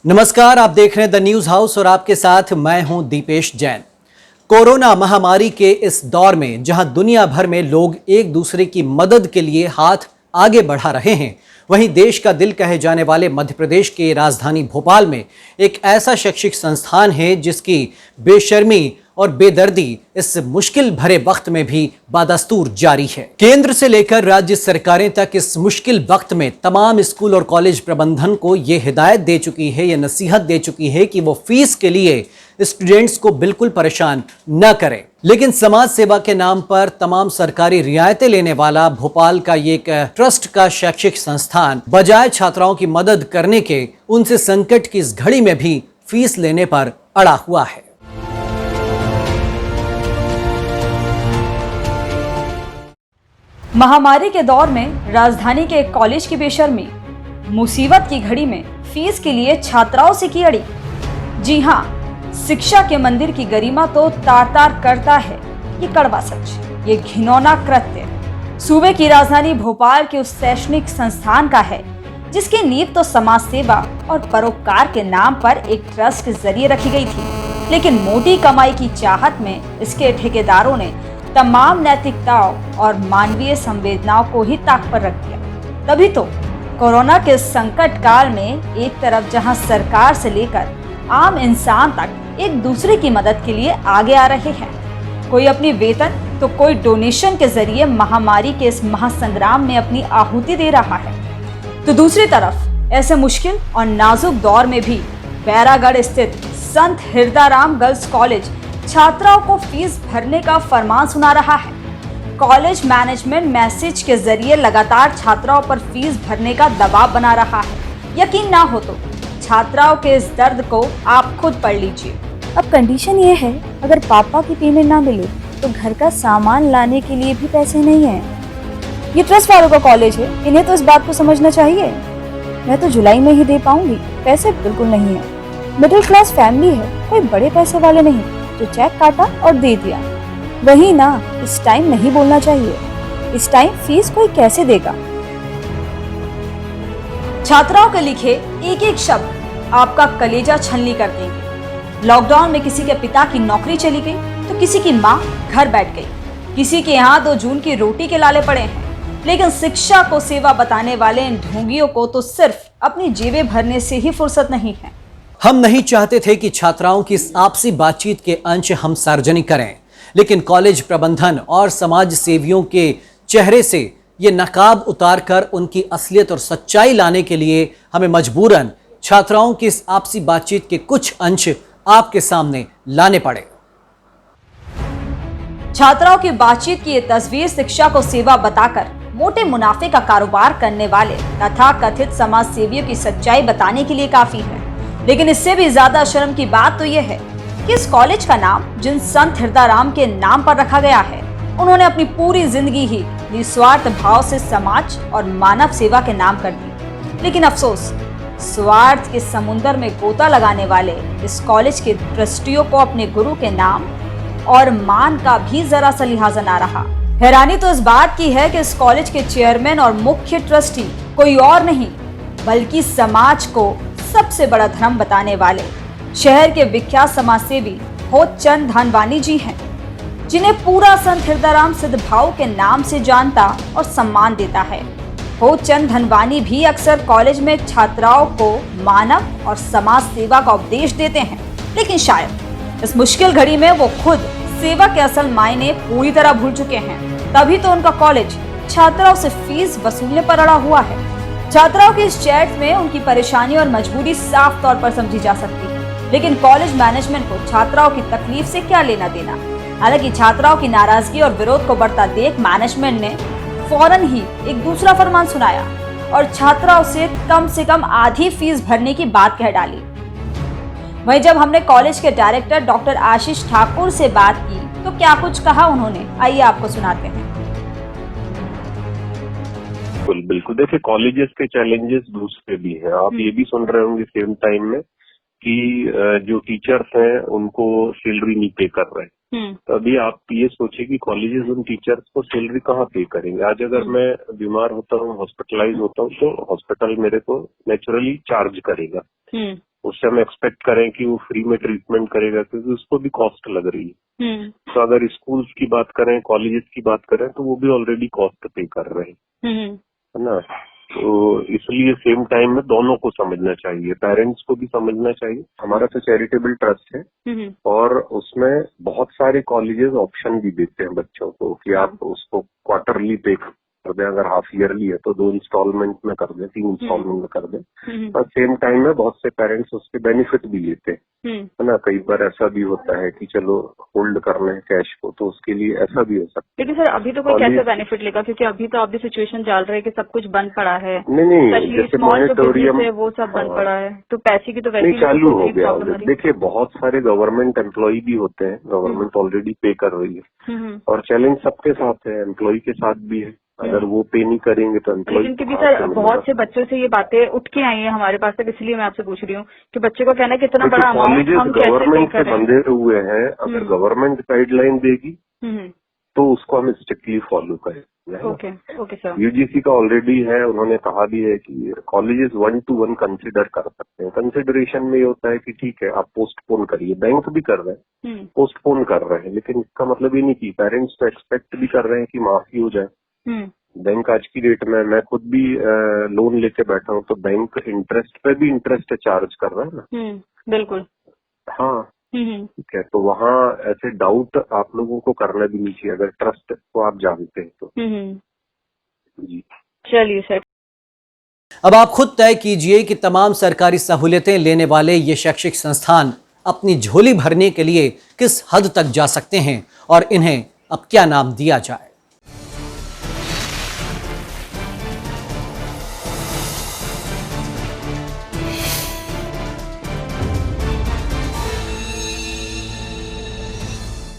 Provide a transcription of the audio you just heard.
नमस्कार, आप देख रहे हैं द न्यूज हाउस और आपके साथ मैं हूं दीपेश जैन। कोरोना महामारी के इस दौर में जहां दुनिया भर में लोग एक दूसरे की मदद के लिए हाथ आगे बढ़ा रहे हैं, वहीं देश का दिल कहे जाने वाले मध्य प्रदेश के राजधानी भोपाल में एक ऐसा शैक्षिक संस्थान है जिसकी बेशर्मी और बेदर्दी इस मुश्किल भरे वक्त में भी बादस्तूर जारी है। केंद्र से लेकर राज्य सरकारें तक इस मुश्किल वक्त में तमाम स्कूल और कॉलेज प्रबंधन को ये हिदायत दे चुकी है, ये नसीहत दे चुकी है कि वो फीस के लिए स्टूडेंट्स को बिल्कुल परेशान न करें। लेकिन समाज सेवा के नाम पर तमाम सरकारी रियायतें लेने वाला भोपाल का ये एक ट्रस्ट का शैक्षिक संस्थान बजाय छात्राओं की मदद करने के उनसे संकट की इस घड़ी में भी फीस लेने पर अड़ा हुआ है। महामारी के दौर में राजधानी के एक कॉलेज की बेशर्मी, मुसीबत की घड़ी में फीस के लिए छात्राओं से की अड़ी। जी हाँ, शिक्षा के मंदिर की गरिमा तो तार तार करता है ये कड़वा सच, ये घिनौना कृत्य सूबे की राजधानी भोपाल के उस शैक्षणिक संस्थान का है जिसकी नींव तो समाज सेवा और परोपकार के नाम पर एक ट्रस्ट के जरिए रखी गई थी। लेकिन मोटी कमाई की चाहत में इसके ठेकेदारों ने तमाम नैतिकताओं और मानवीय संवेदनाओं को ही ताक पर रख दिया। तभी तो कोरोना के संकट काल में एक तरफ जहां सरकार से लेकर आम इंसान तक एक दूसरे की मदद के लिए आगे आ रहे हैं, कोई अपनी वेतन तो कोई डोनेशन के जरिए महामारी के इस महासंग्राम में अपनी आहुति दे रहा है, तो दूसरी तरफ ऐसे मुश्किल और नाजुक दौर में भी बैरागढ़ स्थित संत हिरदाराम गर्ल्स कॉलेज छात्राओं को फीस भरने का फरमान सुना रहा है। कॉलेज मैनेजमेंट मैसेज के जरिए लगातार छात्राओं पर फीस भरने का दबाव बना रहा है। यकीन ना हो तो छात्राओं के इस दर्द को आप खुद पढ़ लीजिए। अब कंडीशन ये है, अगर पापा की पेमेंट ना मिले तो घर का सामान लाने के लिए भी पैसे नहीं है। ये ट्रस्ट वालों का कॉलेज है, इन्हें तो इस बात को समझना चाहिए। मैं तो जुलाई में ही दे पाऊंगी, पैसे बिल्कुल नहीं है। मिडिल क्लास फैमिली है, कोई बड़े पैसे वाले नहीं जो चेक काटा और दे दिया। वही ना, इस टाइम नहीं बोलना चाहिए। इस टाइम फीस कोई कैसे देगा। छात्राओं के लिखे एक एक शब्द आपका कलेजा छलनी कर देंगे। लॉकडाउन में किसी के पिता की नौकरी चली गई तो किसी की माँ घर बैठ गई, किसी के यहाँ 2 जून की रोटी के लाले पड़े हैं। लेकिन शिक्षा को सेवा बताने वाले इन ढोंगियों को तो सिर्फ अपनी जेबें भरने से ही फुर्सत नहीं है। हम नहीं चाहते थे कि छात्राओं की इस आपसी बातचीत के अंश हम सार्वजनिक करें, लेकिन कॉलेज प्रबंधन और समाज सेवियों के चेहरे से ये नकाब उतारकर उनकी असलियत और सच्चाई लाने के लिए हमें मजबूरन छात्राओं की इस आपसी बातचीत के कुछ अंश आपके सामने लाने पड़े। छात्राओं की बातचीत की ये तस्वीर शिक्षा को सेवा बताकर मोटे मुनाफे का कारोबार करने वाले तथा कथित समाज सेवियों की सच्चाई बताने के लिए काफी है। लेकिन इससे भी ज्यादा शर्म की बात तो यह है कि इस कॉलेज का नाम जिन संत हिरदाराम के नाम पर रखा गया है, उन्होंने अपनी पूरी जिंदगी ही निस्वार्थ भाव से समाज और मानव सेवा के नाम कर दी। लेकिन अफसोस, स्वार्थ के समुंदर में गोता लगाने वाले इस कॉलेज के ट्रस्टियों को अपने गुरु के नाम और मान का भी जरा सा लिहाजा ना रहा। हैरानी तो इस बात की है कि इस कॉलेज के चेयरमैन और मुख्य ट्रस्टी कोई और नहीं बल्कि समाज को सबसे बड़ा धर्म बताने वाले शहर के विख्यात समाजसेवी होतचंद धनवानी जी हैं, जिन्हें पूरा संत हिरदाराम सिद्धभाव के नाम से जानता और सम्मान देता है। होतचंद धनवानी भी अक्सर कॉलेज में छात्राओं को मानव और समाज सेवा का उपदेश देते हैं, लेकिन शायद इस मुश्किल घड़ी में वो खुद सेवा के असल मायने पूरी तरह भूल चुके हैं। तभी तो उनका कॉलेज छात्राओं से फीस वसूलने पर अड़ा हुआ है। छात्राओं के इस चैट में उनकी परेशानी और मजबूरी साफ तौर पर समझी जा सकती है, लेकिन कॉलेज मैनेजमेंट को छात्राओं की तकलीफ से क्या लेना देना। हालांकि छात्राओं की नाराजगी और विरोध को बढ़ता देख मैनेजमेंट ने फौरन ही एक दूसरा फरमान सुनाया और छात्राओं से कम आधी फीस भरने की बात कह डाली। वहीं जब हमने कॉलेज के डायरेक्टर डॉक्टर आशीष ठाकुर से बात की तो क्या कुछ कहा उन्होंने, आइए आपको सुनाते हैं। बिल्कुल देखिए, कॉलेजेस के चैलेंजेस दूसरे भी हैं। आप ये भी सुन रहे होंगे सेम टाइम में कि जो टीचर्स हैं उनको सैलरी नहीं पे कर रहे। तो अभी आप ये सोचिए कि कॉलेजेस उन टीचर्स को सैलरी कहाँ पे करेंगे। आज अगर मैं बीमार होता हूँ, हॉस्पिटलाइज होता हूँ, तो हॉस्पिटल मेरे को नेचुरली चार्ज करेगा। उससे हम एक्सपेक्ट करें कि वो फ्री में ट्रीटमेंट करेगा, क्योंकि उसको भी कॉस्ट लग रही है। तो अगर स्कूल्स की बात करें, कॉलेजेस की बात करें, तो वो भी ऑलरेडी कॉस्ट पे कर रहे हैं, है ना। तो इसलिए सेम टाइम में दोनों को समझना चाहिए, पेरेंट्स को भी समझना चाहिए। हमारा तो चैरिटेबल ट्रस्ट है और उसमें बहुत सारे कॉलेजेस ऑप्शन भी देते हैं बच्चों को कि आप उसको क्वार्टरली पे कर दें, अगर हाफ ईयरली है तो 2 इंस्टॉलमेंट में कर दें, 3 इंस्टॉलमेंट में कर दें। और सेम टाइम में बहुत से पेरेंट्स उसके बेनिफिट भी लेते हैं, है ना। कई बार ऐसा भी होता है कि चलो होल्ड करना है कैश को, तो उसके लिए ऐसा भी हो सकता है। लेकिन सर अभी तो कोई कैसे बेनिफिट लेगा, क्योंकि अभी तो अभी सिचुएशन चल रही है कि सब कुछ बंद पड़ा है। नहीं, जैसे मॉनिटोरियम है वो सब बंद पड़ा है, तो पैसे की तो वैसे नहीं चालू हो गया। देखिए बहुत सारे गवर्नमेंट एम्प्लॉय भी होते हैं, गवर्नमेंट ऑलरेडी पे कर रही है, और चैलेंज सबके साथ है, एम्प्लॉय के साथ भी है। अगर वो पे नहीं करेंगे तो एम्प्लॉय। लेकिन क्योंकि सर बहुत से बच्चों से ये बातें उठ के आई है हमारे पास तक, इसलिए मैं आपसे पूछ रही हूँ कि बच्चे को कहना है कि इतना बड़ा अमाउंट हम कैसे गवर्नमेंट से बंधे हुए हैं। अगर गवर्नमेंट गाइडलाइन देगी तो उसको हम स्ट्रिक्टली फॉलो करें। Okay sir. यूजीसी का ऑलरेडी है, उन्होंने कहा भी है कि कॉलेजेस 1-to-1 कंसिडर कर सकते हैं। कंसिडरेशन में ये होता है कि ठीक है आप पोस्टपोन करिए, बैंक भी कर रहे हैं, पोस्टपोन कर रहे हैं, लेकिन इसका मतलब ये नहीं कि पेरेंट्स तो एक्सपेक्ट भी कर रहे हैं कि माफी हो जाए। बैंक आज की डेट में, मैं खुद भी लोन लेके बैठा हूँ, तो बैंक इंटरेस्ट पे भी इंटरेस्ट चार्ज कर रहा है ना। बिल्कुल। हाँ ठीक है, तो वहाँ ऐसे डाउट आप लोगों को करना भी नहीं चाहिए, अगर ट्रस्ट को आप जानते हैं तो। जी चलिए सर। अब आप खुद तय कीजिए कि तमाम सरकारी सहूलियतें लेने वाले ये शैक्षिक संस्थान अपनी झोली भरने के लिए किस हद तक जा सकते हैं और इन्हें अब क्या नाम दिया जाए।